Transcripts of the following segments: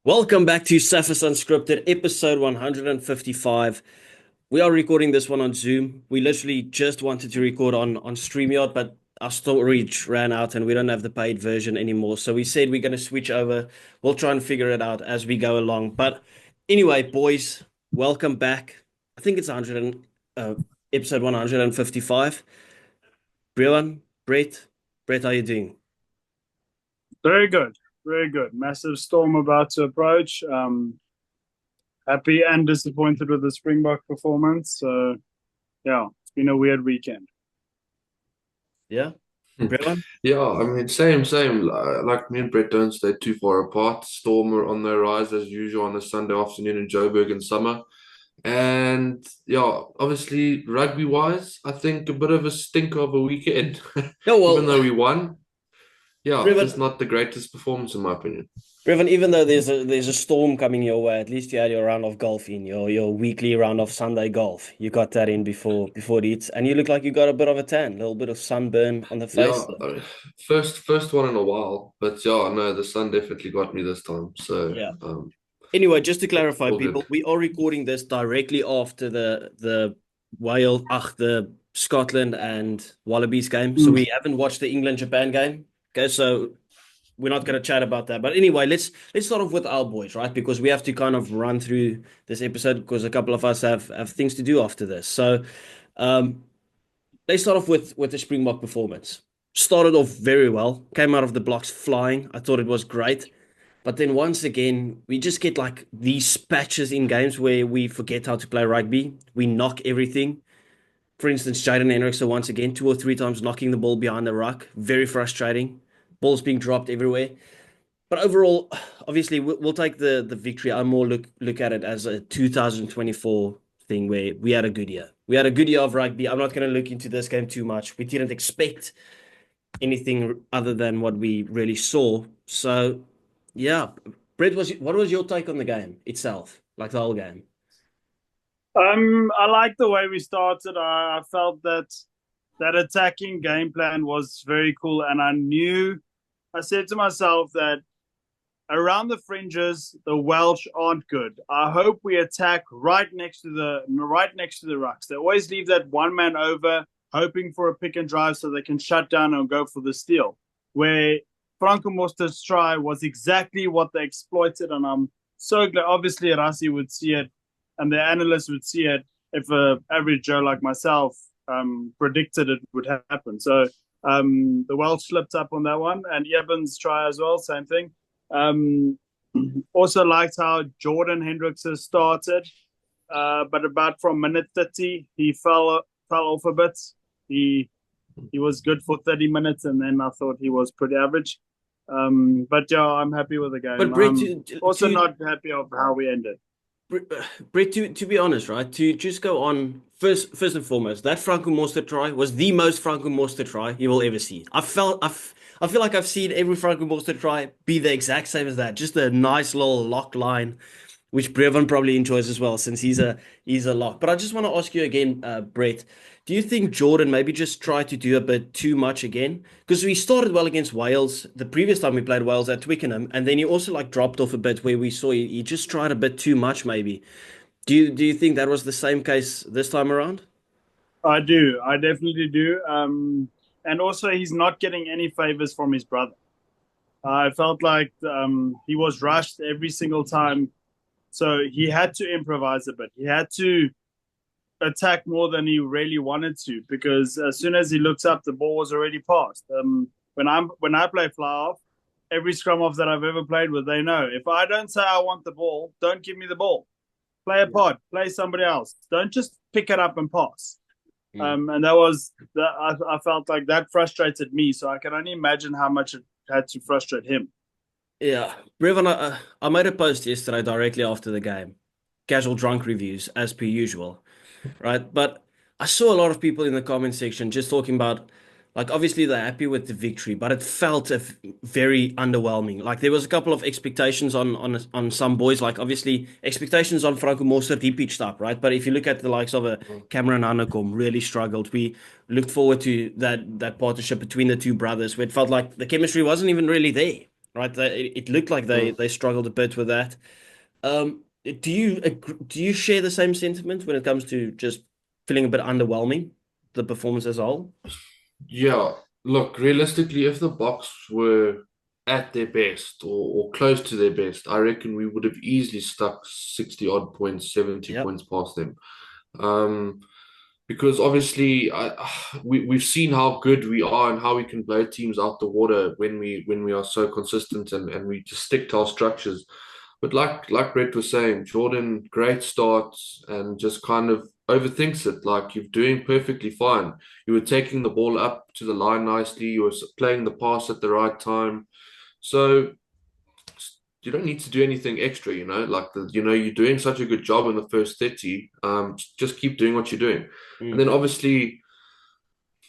Welcome back to Surface Unscripted, episode 155. We are recording this one on Zoom. We literally just wanted to record on StreamYard, but our storage ran out and we don't have the paid version anymore. So we said we're going to switch over. We'll try and figure it out as we go along. But anyway, boys, welcome back. I think it's episode 155. Brewan, Brett, how are you doing? Very good. Very good. Massive storm about to approach. Happy and disappointed with the Springbok performance. So, yeah, it's been a weird weekend. Yeah? Brewan? Yeah, I mean, same. Like me and Brett don't stay too far apart. Storm are on the rise as usual on a Sunday afternoon in Joburg in summer. And yeah, obviously, rugby-wise, I think a bit of a stinker of a weekend. No, well, even though we won, yeah, Brewan, just not the greatest performance in my opinion. Brevan, even though there's a storm coming your way, at least you had your round of golf in, your weekly round of Sunday golf. You got that in before it eats, and you look like you got a bit of a tan, a little bit of sunburn on the face. Yeah, I mean, first one in a while, but yeah, no, the sun definitely got me this time. So Yeah. Anyway, just to clarify, all people, good. we are recording this directly after the the Scotland and Wallabies game. So we haven't watched the England-Japan game. Okay, so we're not going to chat about that. But anyway, let's start off with our boys, right? Because we have to kind of run through this episode because a couple of us have things to do after this. So let's start off with the Springbok performance. Started off very well, came out of the blocks flying. I thought it was great. But then once again, we just get like these patches in games where we forget how to play rugby. We knock everything. For instance, Jaden Henriksen once again, 2 or 3 times knocking the ball behind the ruck. Very frustrating. Balls being dropped everywhere. But overall, obviously, we'll take the victory. I more look at it as a 2024 thing where we had a good year. We had a good year of rugby. I'm not going to look into this game too much. We didn't expect anything other than what we really saw. So, yeah. Brett, what was your take on the game itself, like the whole game? I like the way we started. I felt that attacking game plan was very cool, and I said to myself that around the fringes, the Welsh aren't good. I hope we attack right next to the rucks. They always leave that one man over, hoping for a pick and drive so they can shut down and go for the steal. Where Franco Moster's try was exactly what they exploited, and I'm so glad. Obviously, Rassi would see it, and the analysts would see it if an average Joe like myself predicted it would happen. So the Welsh slipped up on that one, and Evans' try as well, same thing. Also liked how Jordan Hendriksen started, but about from minute 30, he fell off a bit. He was good for 30 minutes, and then I thought he was pretty average. But yeah, I'm happy with the game. But Brett, I'm not happy of how we ended. Brett, to be honest, right, to just go on first and foremost, that Franco Moster try was the most Franco Moster try you will ever see. I feel like I've seen every Franco Moster try be the exact same as that. Just a nice little lock line, which Brevan probably enjoys as well since he's a lock. But I just want to ask you again, Brett, do you think Jordan maybe just tried to do a bit too much again? Because we started well against Wales the previous time we played Wales at Twickenham, and then he also like dropped off a bit where we saw he just tried a bit too much maybe. Do you think that was the same case this time around? I do. I definitely do. And also, he's not getting any favors from his brother. I felt like he was rushed every single time. So he had to improvise a bit. He had to attack more than he really wanted to, because as soon as he looks up, the ball was already passed. When I play fly off, every scrum off that I've ever played with, they know if I don't say I want the ball, don't give me the ball. Play a pod, play somebody else. Don't just pick it up and pass. And that was I felt like that frustrated me. So I can only imagine how much it had to frustrate him. Yeah, Brevan, I made a post yesterday directly after the game. Casual drunk reviews, as per usual, right? But I saw a lot of people in the comment section just talking about Like, obviously, they're happy with the victory, but it felt very underwhelming. Like, there was a couple of expectations on some boys. Like, obviously, expectations on Franco Moser, he pitched up, right? But if you look at the likes of a Cameron Hanekom, really struggled. We looked forward to that partnership between the two brothers, where it felt like the chemistry wasn't even really there, right? It looked like Mm. they struggled a bit with that. Do you share the same sentiment when it comes to just feeling a bit underwhelming, the performance as a whole? Yeah, look, realistically, if the Boks were at their best or close to their best, I reckon we would have easily stuck 60 odd points, 70 Yep. points past them. Um, because obviously we've seen how good we are and how we can blow teams out the water when we are so consistent and we just stick to our structures. But like Brett was saying, Jordan, great starts and just kind of overthinks it. Like you're doing perfectly fine. You were taking the ball up to the line nicely. You were playing the pass at the right time. So you don't need to do anything extra, like you're doing such a good job in the first 30. Just keep doing what you're doing. And Mm. then obviously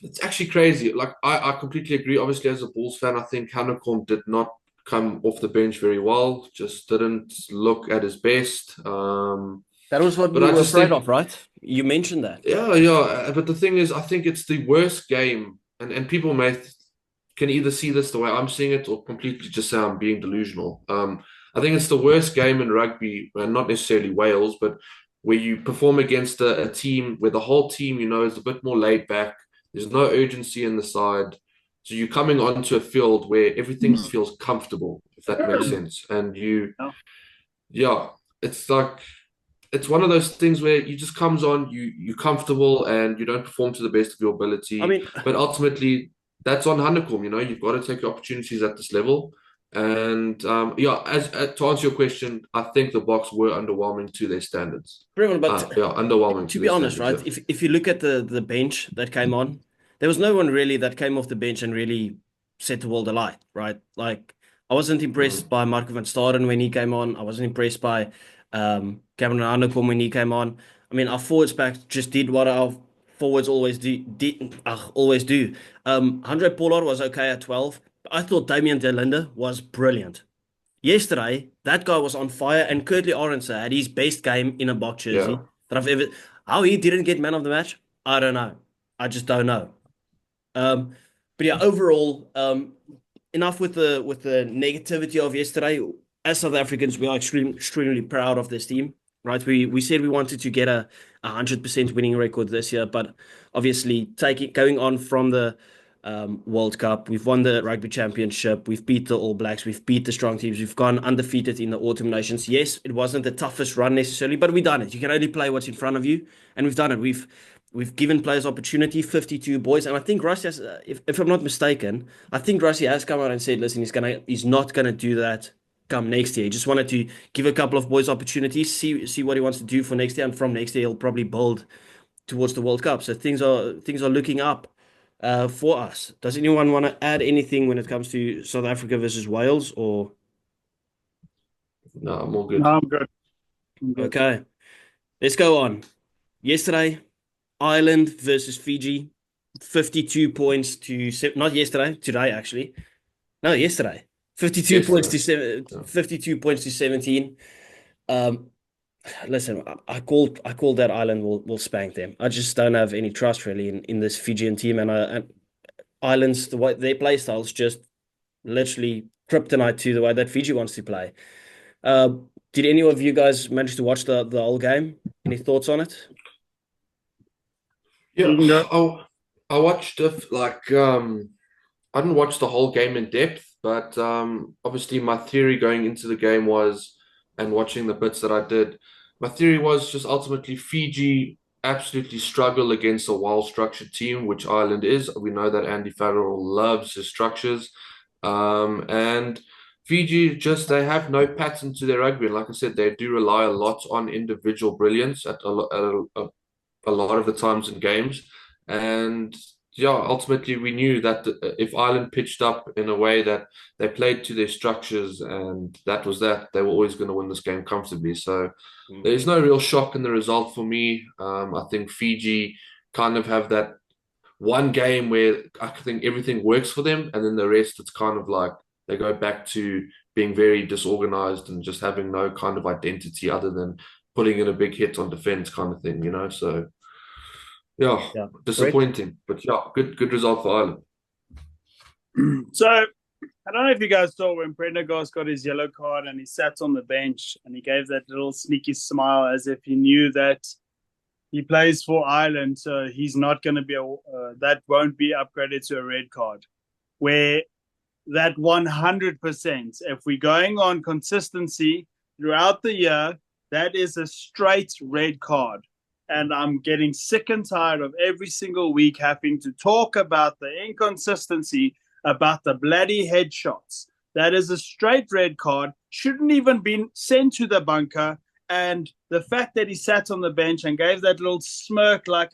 it's actually crazy. Like I completely agree. Obviously, as a Bulls fan, I think Hanekom did not come off the bench very well, just didn't look at his best. That was what But we I were just afraid think of, right? You mentioned that. yeah. But the thing is, I think it's the worst game, and people can either see this the way I'm seeing it or completely just say I'm being delusional. I think it's the worst game in rugby, and not necessarily Wales, but where you perform against a team where the whole team, is a bit more laid back. There's no urgency in the side. So you're coming onto a field where everything feels comfortable, if that makes sense. And Yeah. yeah, it's like it's one of those things where you just comes on, you're comfortable and you don't perform to the best of your I ability. mean, But ultimately, that's on Hanekom. You've got to take your opportunities at this level. And yeah, as to answer your question, I think the Boks were underwhelming to their standards. Brilliant, but Yeah, underwhelming to to be their honest, standards. right? Yeah. If you look at the bench that came on, there was no one really that came off the bench and really set the world alight, right? Like I wasn't impressed Mm. by Marco van Staden when he came on. I wasn't impressed by Cameron Hanekom when he came on. I mean, our forwards back just did what our forwards always do. Andre Pollard was okay at 12. But I thought Damian De Linde was brilliant. Yesterday, that guy was on fire, and Curtly Arendse had his best game in a box Yeah. jersey that I've ever. How he didn't get man of the match, I don't know. I just don't know. Um, but yeah, overall, enough with the negativity of yesterday. As South Africans, we are extremely proud of this team, right? We said we wanted to get a 100% winning record this year, but obviously taking going on from the World Cup, we've won the Rugby Championship, we've beat the All Blacks, we've beat the strong teams, we've gone undefeated in the Autumn Nations. Yes, it wasn't the toughest run necessarily, but we've done it. You can only play what's in front of you, and we've done it. We've given players opportunity, 52 boys, and I think Rusty has, if I'm not mistaken, I think Rusty has come out and said, listen, he's not gonna do that come next year. He just wanted to give a couple of boys opportunities, see what he wants to do for next year, and from next year he'll probably build towards the World Cup. So things are looking up for us. Does anyone want to add anything when it comes to South Africa versus Wales? Or No, I'm all No, good. I'm good. I'm good. okay, let's go on. Yesterday, Ireland versus Fiji, 52 points to not yesterday, today actually. No, yesterday. 52 points Yesterday. to seven, Yeah. 52 points to 17. Um, listen, I called that Ireland will spank them. I just don't have any trust really in this Fijian team, and Ireland's the way their play styles just literally kryptonite to the way that Fiji wants to play. Uh, did any of you guys manage to watch the whole game? Any thoughts on it? Yeah. No. I watched I didn't watch the whole game in depth, but obviously my theory going into the game was, and watching the bits that I did, my theory was just ultimately Fiji absolutely struggle against a well-structured team, which Ireland is. We know that Andy Farrell loves his structures, and Fiji just they have no pattern to their rugby. And like I said, they do rely a lot on individual brilliance a lot of the times in games. And yeah, ultimately we knew that if Ireland pitched up in a way that they played to their structures and that was that, they were always going to win this game comfortably. So Mm. there's no real shock in the result for me. I think Fiji kind of have that one game where I think everything works for them, and then the rest it's kind of like they go back to being very disorganized and just having no kind of identity other than putting in a big hit on defense kind of thing, you know. So yeah, Yeah. Brett? disappointing, but yeah, good result for Ireland. So I don't know if you guys saw when Prendergast got his yellow card and he sat on the bench and he gave that little sneaky smile as if he knew that he plays for Ireland, so he's not going to be that won't be upgraded to a red card. Where that 100%, if we're going on consistency throughout the year, that is a straight red card. And I'm getting sick and tired of every single week having to talk about the inconsistency, about the bloody headshots. That is a straight red card, shouldn't even been sent to the bunker. And the fact that he sat on the bench and gave that little smirk like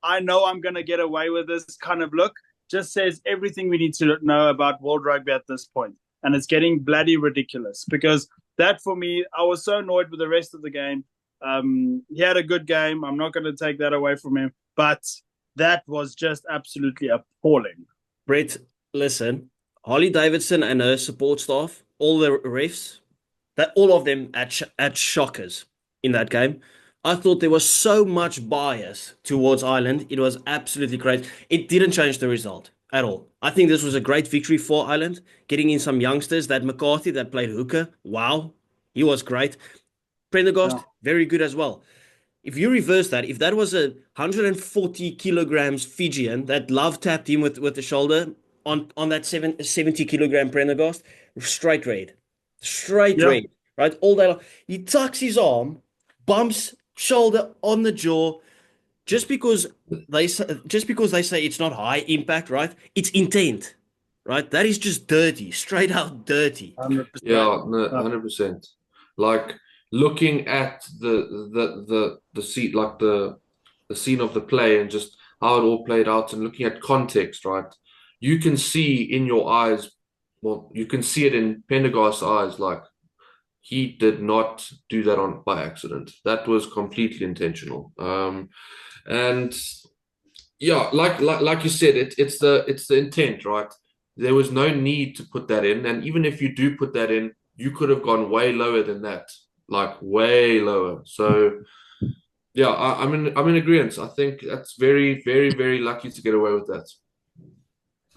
I know I'm going to get away with this kind of look just says everything we need to know about World Rugby at this point. And it's getting bloody ridiculous because that for me, I was so annoyed with the rest of the game. He had a good game. I'm not going to take that away from him. But that was just absolutely appalling. Brett, listen, Holly Davidson and her support staff, all the refs, that all of them had shockers in that game. I thought there was so much bias towards Ireland. It was absolutely great. It didn't change the result at all. I think this was a great victory for Ireland, getting in some youngsters. That McCarthy that played hooker, wow, he was great. Prendergast, very good as well. If you reverse that, if that was a 140 kilograms Fijian that love tapped him with the shoulder on that 70 kilogram Prendergast, straight red. Straight red. Right? All day long. He tucks his arm, bumps shoulder on the jaw. Just because they say it's not high impact, right? It's intent. Right? That is just dirty. Straight out dirty. 100%. Yeah, no, 100%. Like looking at the seat, like the scene of the play and just how it all played out and looking at context, right? You can see in your eyes, well, you can see it in Pendergast's eyes, like he did not do that on by accident. That was completely intentional. And yeah, like you said, it's the intent, right? There was no need to put that in, and even if you do put that in, you could have gone way lower than that, like way lower. So yeah, I'm in agreement. I think that's very, very, very lucky to get away with that.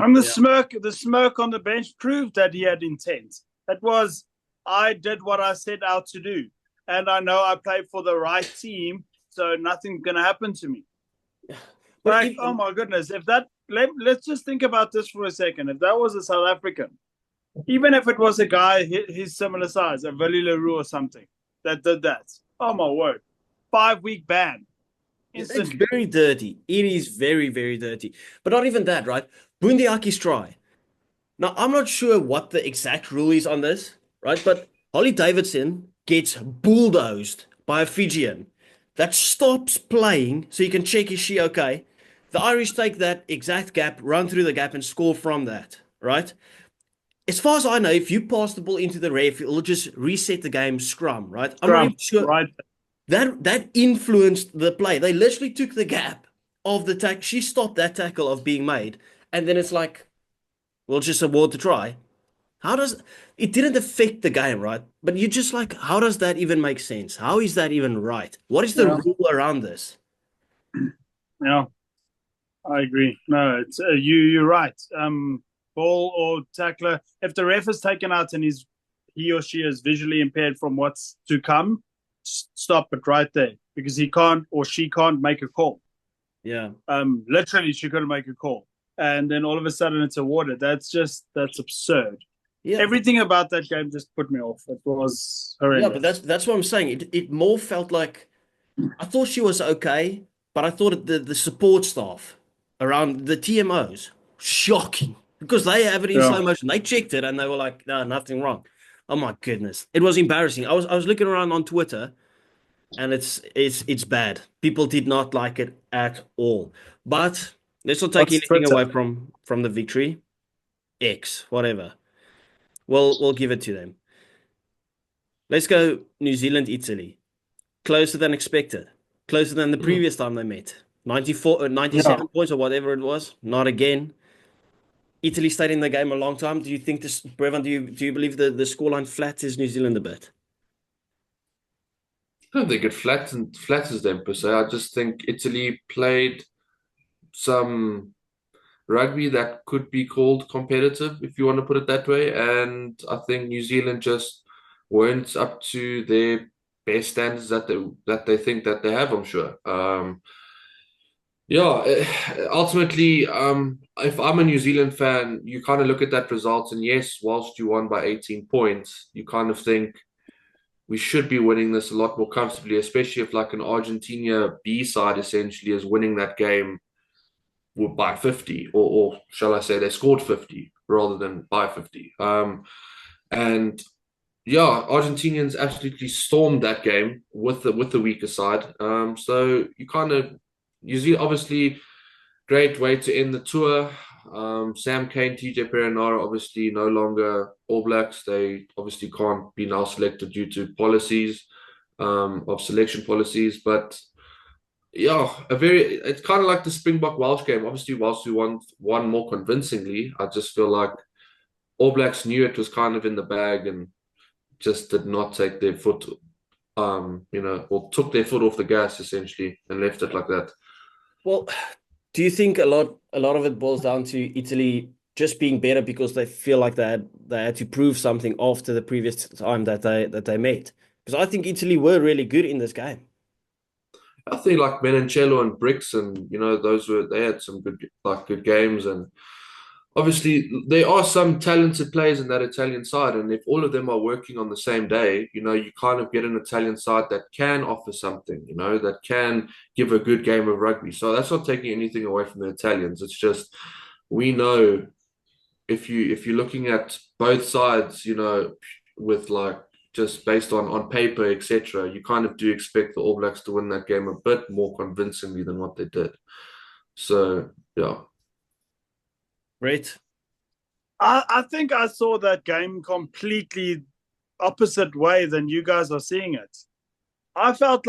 And the smirk on the bench proved that he had intent. That was, I did what I set out to do, and I know I played for the right team, so nothing's gonna happen to me. Like, oh my goodness, if that let's just think about this for a second. If that was a South African, even if it was a guy his similar size, a Willie Leroux or something, that did that, oh my word, 5-week ban. Instantly. It's very dirty. It is very, very dirty. But not even that, right? Bundiaki's try. Now, I'm not sure what the exact rule is on this, right? But Holly Davidson gets bulldozed by a Fijian that stops playing so you can check is she okay. The Irish take that exact gap, run through the gap, and score from that, right? As far as I know, if you pass the ball into the ref, it'll just reset the game scrum, right? I'm not even sure. Right. That influenced the play. They literally took the gap of the tackle. She stopped that tackle of being made. And then it's like, we'll just award the try. How does it didn't affect the game, right? But you're just like, how does that even make sense? How is that even right? What is the rule around this? Yeah, I agree. No, it's you're right. Ball or tackler. If the ref is taken out and he or she is visually impaired from what's to come, stop it right there because he can't or she can't make a call. Yeah. Literally, she couldn't make a call, and then all of a sudden it's awarded. That's absurd. Yeah. Everything about that game just put me off. It was horrendous. Yeah, but that's what I'm saying. It more felt like I thought she was okay, but I thought the support staff around the TMOs shocking because they have it in slow motion. They checked it and they were like, no, nothing wrong. Oh my goodness, it was embarrassing. I was looking around on Twitter, and it's bad. People did not like it at all. But let's not take anything away from the victory. X, whatever. We'll give it to them. Let's go New Zealand, Italy. Closer than expected. Closer than the previous time they met. 94, Yeah. 97 points or whatever it was. Not again. Italy stayed in the game a long time. Do you think this, Brevin, do you believe the scoreline flatters New Zealand a bit? I don't think it flatters them per se. I just think Italy played some rugby that could be called competitive, if you want to put it that way. And I think New Zealand just weren't up to their best standards that they think that they have, I'm sure. Yeah, ultimately, if I'm a New Zealand fan, you kind of look at that result, and yes, whilst you won by 18 points, you kind of think we should be winning this a lot more comfortably, especially if like an Argentina B side essentially is winning that game by 50, or shall I say they scored 50 rather than by 50. And yeah, Argentinians absolutely stormed that game with the weaker side. So you kind of you see obviously great way to end the tour. Sam Cane, TJ Perenara, obviously no longer All Blacks. They obviously can't be now selected due to policies of selection policies. But yeah, it's kind of like the Springbok Welsh game. Obviously, whilst we won more convincingly, I just feel like All Blacks knew it was kind of in the bag and just did not take their foot, or took their foot off the gas essentially and left it like that. Well, do you think a lot of it boils down to Italy just being better because they feel like they had to prove something after the previous time that they met? Because I think Italy were really good in this game. I think like Menoncello and Bricks, and they had some good games, and obviously there are some talented players in that Italian side, and if all of them are working on the same day, you kind of get an Italian side that can offer something, that can give a good game of rugby. So that's not taking anything away from the Italians. It's just we know if you're looking at both sides, with like just based on paper, etc., you kind of do expect the All Blacks to win that game a bit more convincingly than what they did. So yeah. Right? I think I saw that game completely opposite way than you guys are seeing it. I thought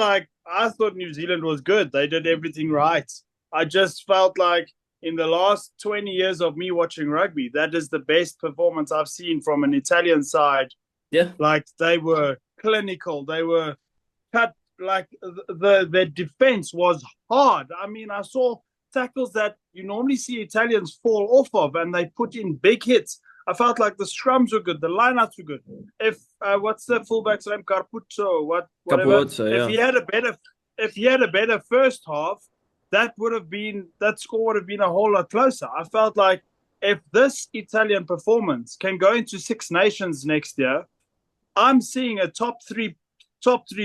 New Zealand was good. They did everything right. I just felt like in the last 20 years of me watching rugby, that is the best performance I've seen from an Italian side. Yeah. Like they were clinical. They were cut. Like the defense was hard. I mean, I saw tackles that you normally see Italians fall off of, and they put in big hits. I felt like the scrums were good, the lineouts were good. If what's the fullback's name, Carpuccio, whatever. Capuozzo, If he had a better first half, that score would have been a whole lot closer. I felt like if this Italian performance can go into Six Nations next year, I'm seeing a top three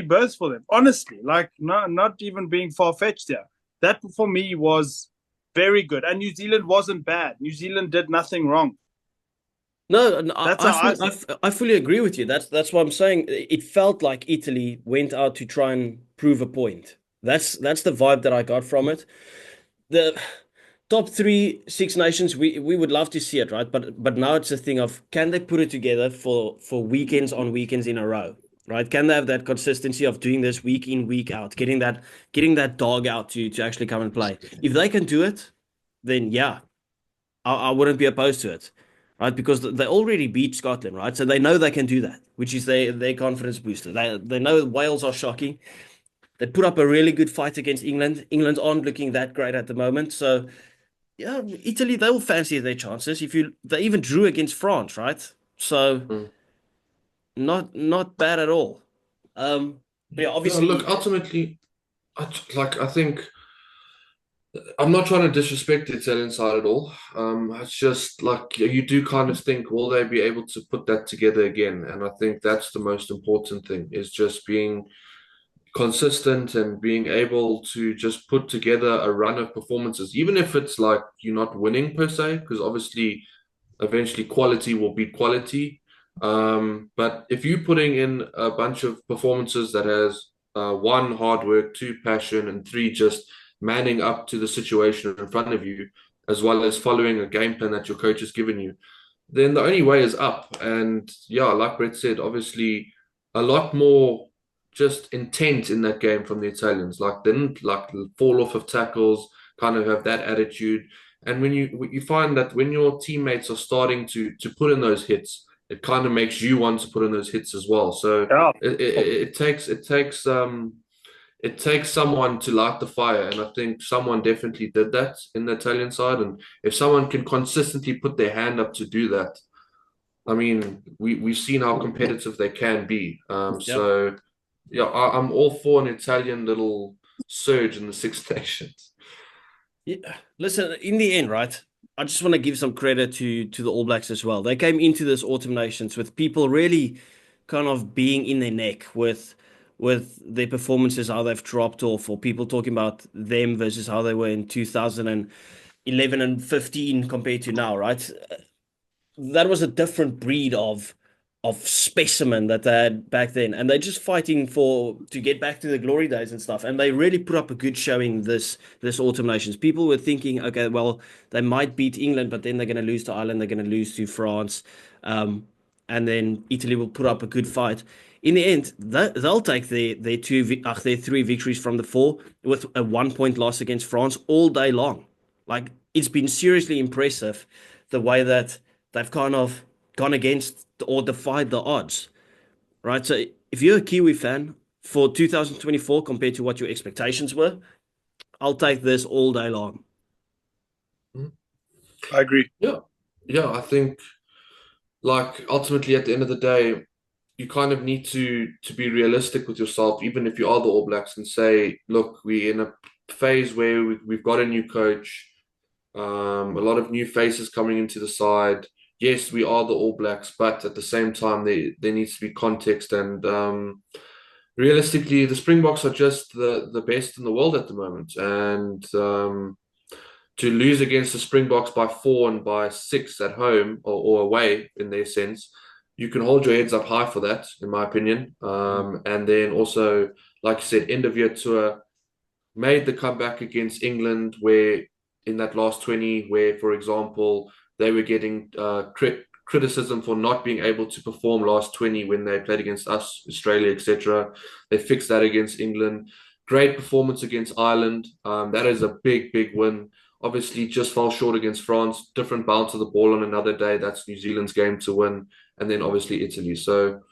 berths for them. Honestly, like not even being far fetched here. That for me was very good, and New Zealand wasn't bad. New Zealand did nothing wrong. No, That's how I fully agree with you. That's what I'm saying. It felt like Italy went out to try and prove a point. That's the vibe that I got from it. The top three Six Nations, we would love to see it, right? But now it's a thing of can they put it together for weekends on weekends in a row, right? Can they have that consistency of doing this week in, week out, getting that dog out to actually come and play? If they can do it, then yeah, I wouldn't be opposed to it, right? Because they already beat Scotland, right? So they know they can do that, which is their confidence booster. They know Wales are shocking. They put up a really good fight against England. England aren't looking that great at the moment. So, yeah, Italy, they will fancy their chances. They even drew against France, right? So, not bad at all. But yeah, Yeah, look, obviously, ultimately, I think I'm not trying to disrespect the Italian side at all. It's just like you do kind of think, will they be able to put that together again? And I think that's the most important thing is just being consistent and being able to just put together a run of performances, even if it's like you're not winning per se, because obviously eventually quality will beat quality. But if you're putting in a bunch of performances that has one, hard work, two, passion, and three, just manning up to the situation in front of you, as well as following a game plan that your coach has given you, then the only way is up. And yeah, like Brett said, obviously a lot more just intent in that game from the Italians. Like didn't like fall off of tackles, kind of have that attitude. And when you find that when your teammates are starting to put in those hits, it kind of makes you want to put in those hits as well. So Yeah. it takes someone to light the fire, and I think someone definitely did that in the Italian side. And if someone can consistently put their hand up to do that, I mean, we've seen how competitive they can be. Yep. So yeah, I'm all for an Italian little surge in the Six Nations. Yeah. Listen, in the end, right? I just want to give some credit to the All Blacks as well. They came into this Autumn Nations with people really kind of being in their neck with their performances, how they've dropped off, or people talking about them versus how they were in 2011 and 15 compared to now, right? That was a different breed of specimen that they had back then, and they're just fighting for to get back to the glory days and stuff. And they really put up a good showing this Autumn Nations. People were thinking, okay, well, they might beat England, but then they're going to lose to Ireland, they're going to lose to France, and then Italy will put up a good fight. In the end, they'll take their three victories from the four with a 1 point loss against France all day long. Like it's been seriously impressive the way that they've kind of gone against or defied the odds, right? So if you're a Kiwi fan for 2024 compared to what your expectations were, I'll take this all day long. I agree. Yeah, yeah. I think like ultimately at the end of the day, you kind of need to be realistic with yourself, even if you are the All Blacks, and say, look, we're in a phase where we've got a new coach, a lot of new faces coming into the side. Yes, we are the All Blacks, but at the same time, there needs to be context. And realistically, the Springboks are just the best in the world at the moment. And to lose against the Springboks by 4 and by 6 at home or away, in their sense, you can hold your heads up high for that, in my opinion. And then also, like you said, end of year tour made the comeback against England, where in that last 20, where, for example, they were getting criticism for not being able to perform last 20 when they played against us, Australia, etc. They fixed that against England. Great performance against Ireland. That is a big, big win. Obviously, just fell short against France. Different bounce of the ball on another day. That's New Zealand's game to win. And then obviously Italy. So,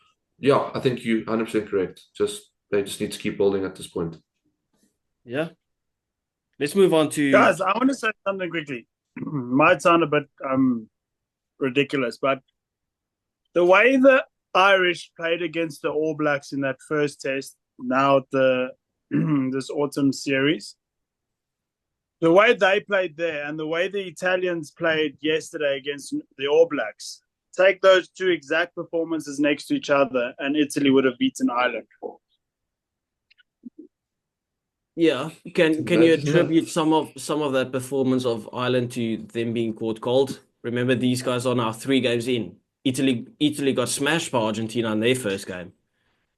yeah, I think you're 100% correct. They just need to keep building at this point. Yeah. Let's move on to Guys, I want to say something quickly. Might sound a bit ridiculous, but the way the Irish played against the All Blacks in that first test, now at the this autumn series, the way they played there and the way the Italians played yesterday against the All Blacks, take those two exact performances next to each other, and Italy would have beaten Ireland. yeah. Can you attribute some of that performance of Ireland to them being caught cold? Remember, these guys are now 3 games in. Italy got smashed by Argentina in their first game,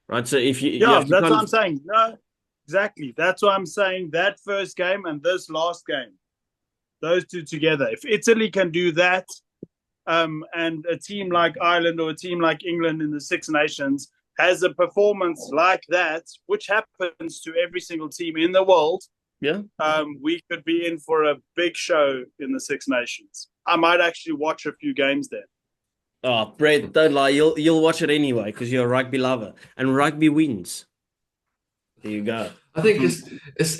right? So if you Yeah, have to that's kind what of I'm saying. No, exactly. That's what I'm saying. That first game and this last game, those two together. If Italy can do that, and a team like Ireland or a team like England in the Six Nations has a performance like that, which happens to every single team in the world, yeah. we could be in for a big show in the Six Nations. I might actually watch a few games there. Oh, Brett, don't lie. You'll watch it anyway because you're a rugby lover, and rugby wins. There you go. I think it's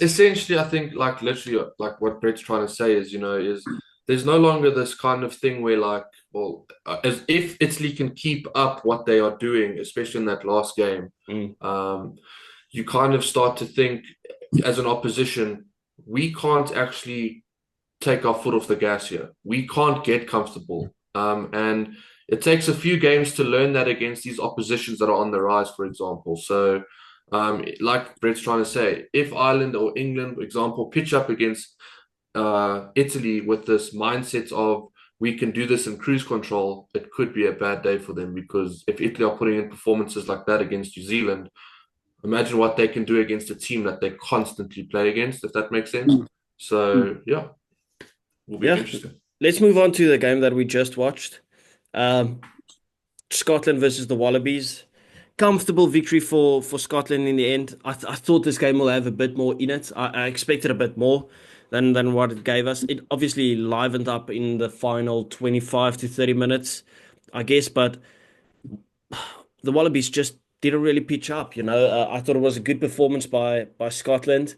essentially, I think, like literally like what Brett's trying to say is, is there's no longer this kind of thing where like, well, as if Italy can keep up what they are doing, especially in that last game, you kind of start to think as an opposition, we can't actually take our foot off the gas here. We can't get comfortable. And it takes a few games to learn that against these oppositions that are on the rise, for example. So, like Brett's trying to say, if Ireland or England, for example, pitch up against Italy with this mindset of we can do this in cruise control, it could be a bad day for them, because if Italy are putting in performances like that against New Zealand, imagine what they can do against a team that they constantly play against, if that makes sense. So, yeah, will be interesting. Let's move on to the game that we just watched. Scotland versus the Wallabies. comfortable victory for Scotland in the end. I thought this game will have a bit more in it. I expected a bit more than what it gave us. It obviously livened up in the final 25 to 30 minutes, I guess, but the Wallabies just didn't really pitch up. I thought it was a good performance by Scotland.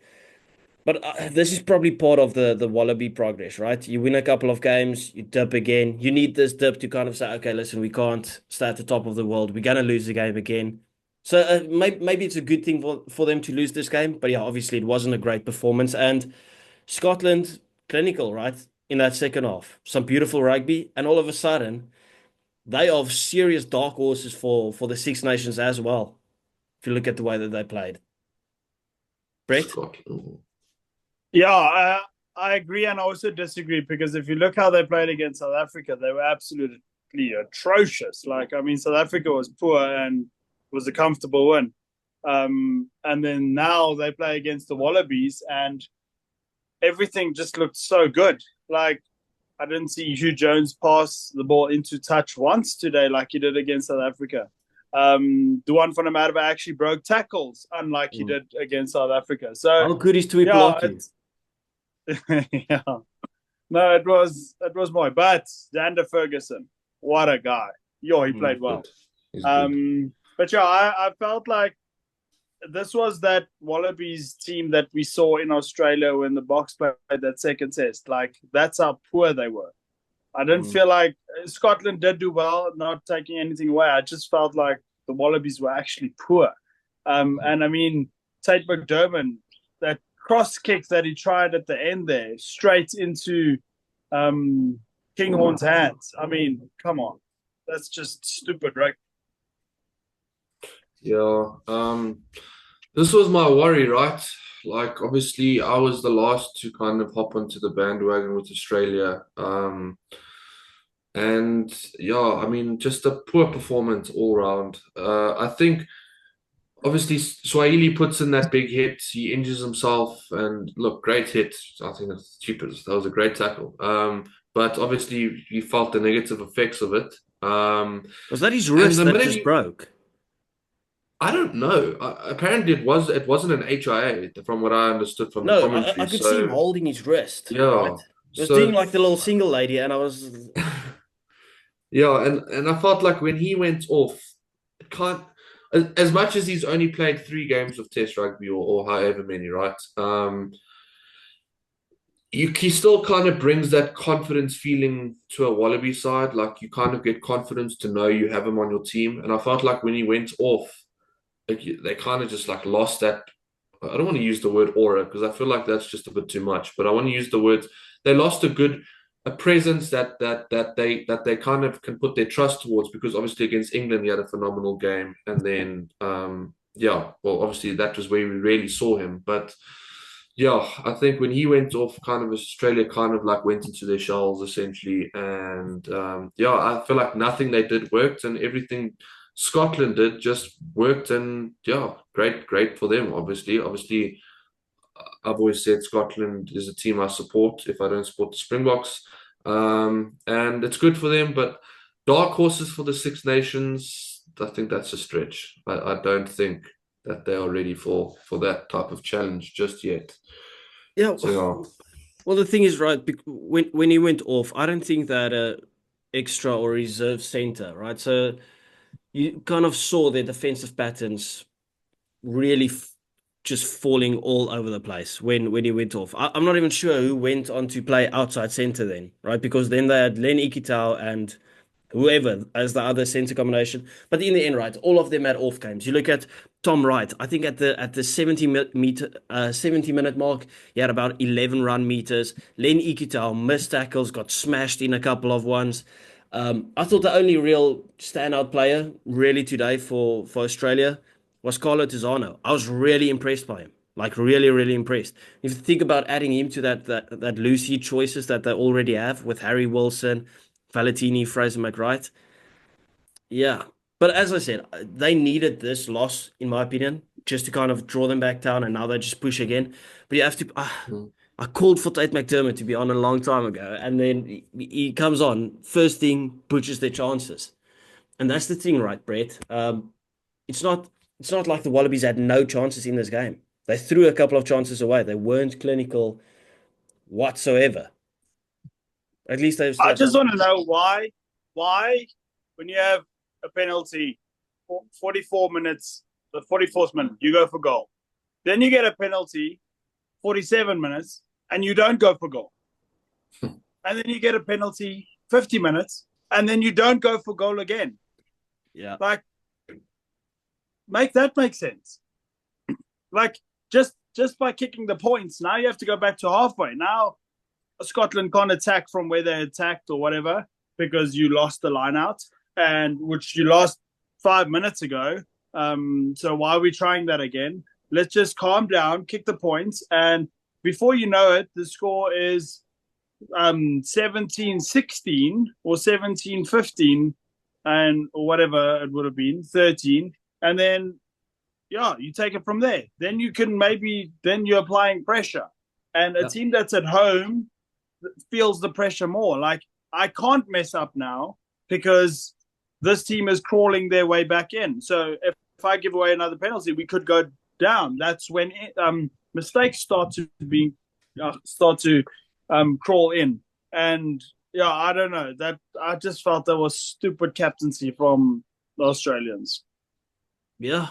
But this is probably part of the Wallaby progress, right? You win a couple of games, you dip again. You need this dip to kind of say, okay, listen, we can't stay at the top of the world. We're gonna lose the game again. So maybe it's a good thing for them to lose this game. But yeah, obviously it wasn't a great performance. And Scotland, clinical, right? In that second half. Some beautiful rugby. And all of a sudden, they are serious dark horses for the Six Nations as well. If you look at the way that they played. Brett? Scotland. Yeah, I agree and I also disagree because if you look how they played against South Africa, they were absolutely atrocious. Like, I mean, South Africa was poor and was a comfortable win. And then now they play against the Wallabies and everything just looked so good. Like, I didn't see Hugh Jones pass the ball into touch once today like he did against South Africa. The one from Amadaba actually broke tackles, unlike he did against South Africa. So how good is to be blocking? Yeah. No, it was my but Xander Ferguson, what a guy. Yo, he played well. But yeah, I felt like this was that Wallabies team that we saw in Australia when the Boks played that second test. Like, that's how poor they were. I didn't feel like Scotland did do well, not taking anything away. I just felt like the Wallabies were actually poor. And I mean, Tate McDermott, that cross kick that he tried at the end there, straight into Kinghorn's hands. I mean, come on. That's just stupid, right? Yeah. This was my worry, right? Like, obviously, I was the last to kind of hop onto the bandwagon with Australia. And yeah, I mean, just a poor performance all around. I think obviously Swahili puts in that big hit, he injures himself, and look, great hit. I think that's cheapest. That was a great tackle. But obviously he felt the negative effects of it. Was that his wrist that just broke? I don't know. Apparently it wasn't an HIA from what I understood from the commentary. I could see him holding his wrist. Yeah. Right? He was doing like the little single lady, and I was yeah, and I felt like when he went off, it can't as much as he's only played 3 games of Test rugby or however many, right? He still kind of brings that confidence feeling to a Wallaby side. Like, you kind of get confidence to know you have him on your team. And I felt like when he went off, like, they kind of just like lost that. I don't want to use the word aura because I feel like that's just a bit too much. But I want to use the word. They lost a presence that they kind of can put their trust towards, because obviously against England he had a phenomenal game, and then yeah, well, obviously that was where we really saw him. But yeah, I think when he went off, kind of Australia kind of like went into their shells essentially, and yeah, I feel like nothing they did worked, and everything Scotland did just worked, and yeah, great for them. Obviously, I've always said Scotland is a team I support if I don't support the Springboks. And it's good for them, but dark horses for the Six Nations, I think that's a stretch. I don't think that they are ready for that type of challenge just yet. Yeah. So, yeah. Well, the thing is, right, when he went off, I don't think that extra or reserve center, right? So you kind of saw their defensive patterns really just falling all over the place when he went off. I'm not even sure who went on to play outside center then, right? Because then they had Len Ikitau and whoever as the other center combination. But in the end, right, all of them had off games. You look at Tom Wright, I think at the 70-minute mark, he had about 11 run meters. Len Ikitau missed tackles, got smashed in a couple of ones. I thought the only real standout player really today for Australia was Carlo Tizzano. I was really impressed by him. Like, really, really impressed. If you think about adding him to that Lucy choices that they already have with Harry Wilson, Valentini, Fraser McWright. Yeah. But as I said, they needed this loss, in my opinion, just to kind of draw them back down, and now they just push again. But you have to... I called for Tate McDermott to be on a long time ago, and then he comes on, first thing, butchers their chances. And that's the thing, right, Brett? it's not like the Wallabies had no chances in this game. They threw a couple of chances away. They weren't clinical whatsoever. At least they've still I had just some. want to know why, when you have a penalty, 44 minutes, the 44th minute, you go for goal. Then you get a penalty, 47 minutes, and you don't go for goal. And then you get a penalty, 50 minutes, and then you don't go for goal again. Yeah. Like, make that make sense. Like, just by kicking the points, now you have to go back to halfway. Now Scotland can't attack from where they attacked or whatever because you lost the line out, and which you lost 5 minutes ago. So why are we trying that again? Let's just calm down, kick the points, and before you know it, the score is 17-16 or 17-15, and or whatever it would have been, 13, and then you take it from there. Then you can then you're applying pressure, and a team that's at home feels the pressure more. Like, I can't mess up now because this team is crawling their way back in. So if I give away another penalty, we could go down. That's when mistakes start to crawl in. And I don't know. That I just felt that was stupid captaincy from the Australians. Yeah.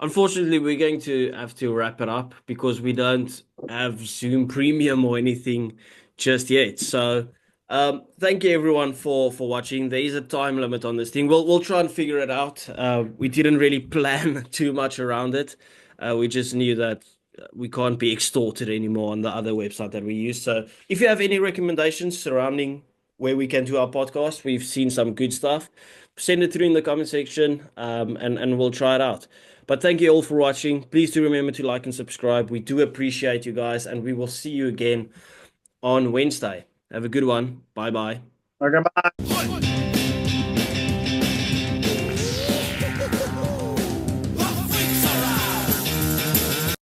Unfortunately, we're going to have to wrap it up because we don't have Zoom Premium or anything just yet. So, thank you everyone for watching. There is a time limit on this thing. We'll try and figure it out. We didn't really plan too much around it. We just knew that we can't be extorted anymore on the other website that we use. So, if you have any recommendations surrounding where we can do our podcast, we've seen some good stuff. Send it through in the comment section, and we'll try it out. But thank you all for watching. Please do remember to like and subscribe. We do appreciate you guys, and we will see you again on Wednesday. Have a good one. Bye-bye. Okay, bye.